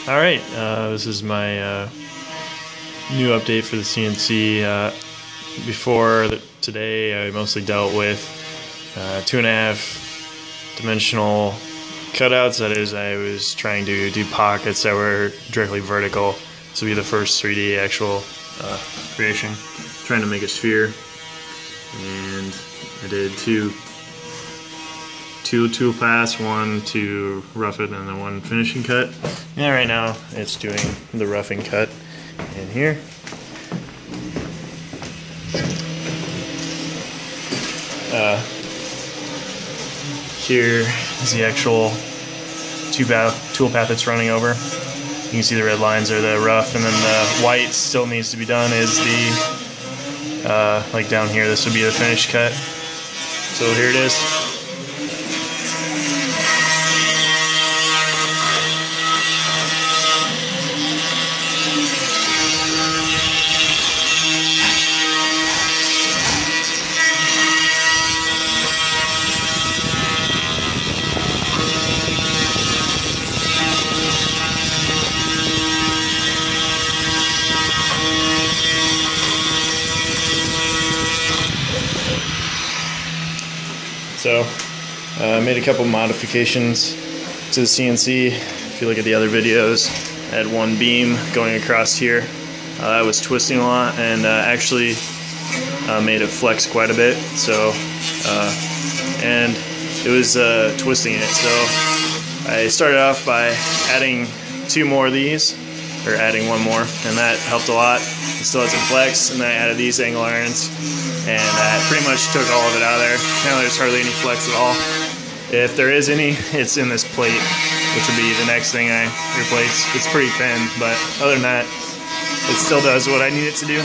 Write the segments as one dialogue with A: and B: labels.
A: Alright, this is my new update for the CNC. Today I mostly dealt with 2.5 dimensional cutouts. That is, I was trying to do pockets that were directly vertical. This will be the first 3D actual creation. Trying to make a sphere, and I did two tool pass, one to rough it and then one finishing cut. And right now it's doing the roughing cut in here. Here is the actual tool path it's running over. You can see the red lines are the rough, and then the white still needs to be done is the, like down here, this would be the finished cut. So here it is. So I made a couple modifications to the CNC. If you look at the other videos, I had one beam going across here. That was twisting a lot, and actually made it flex quite a bit. So, and it was twisting it. So I started off by adding 2 more of these, or adding 1 more, and that helped a lot. It still has some flex, and then I added these angle irons, and that pretty much took all of it out of there. Now there's hardly any flex at all. If there is any, it's in this plate, which would be the next thing I replace. It's pretty thin, but other than that, it still does what I need it to do.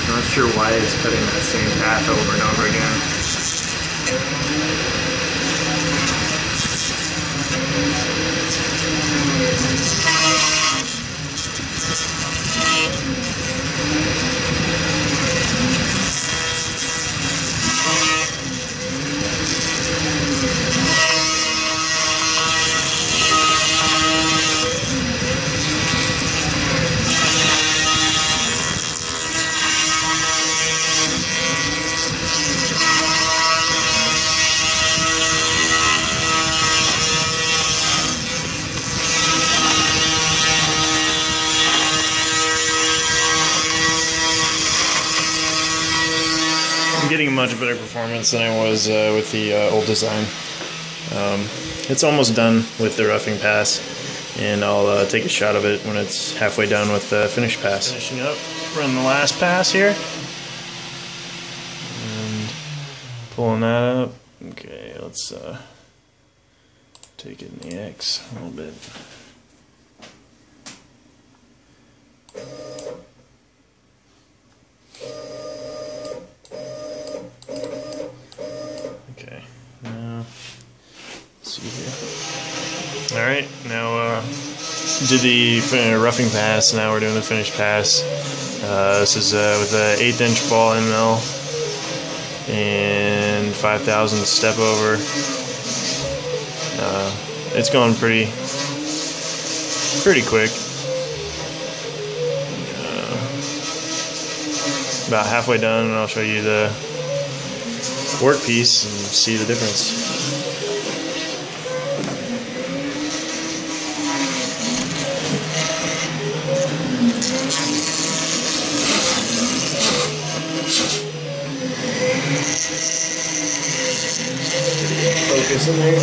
A: Not sure why it's cutting that same path over and over again. I'm getting a much better performance than I was with the old design. It's almost done with the roughing pass, and I'll take a shot of it when it's halfway done with the finished pass. Finishing up, run the last pass here, and pulling that up. Okay, let's take it in the X a little bit. Okay, now let's see here. Alright, now did the roughing pass, now we're doing the finished pass. This is with an 1/8 inch ball end mill and 5,000 step over. It's going pretty quick. About halfway done, and I'll show you the workpiece and see the difference. Focus in there.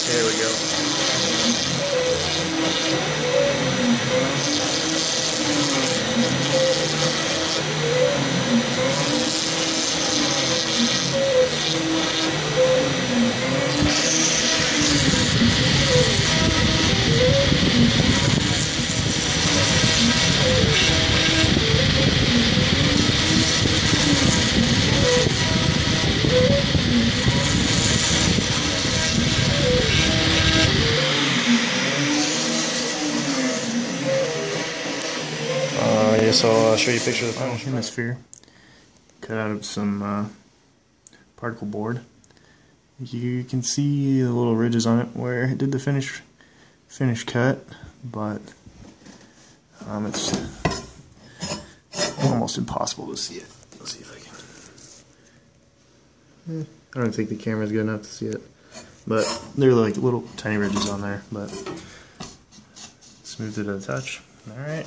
A: There we go. guess I'll show you a picture of the final hemisphere. Cut out of some particle board. You can see the little ridges on it where it did the finish cut, but it's almost impossible to see it. Let's see if I can. I don't think the camera's good enough to see it, but there are like little tiny ridges on there, but smoothed it a touch. Alright,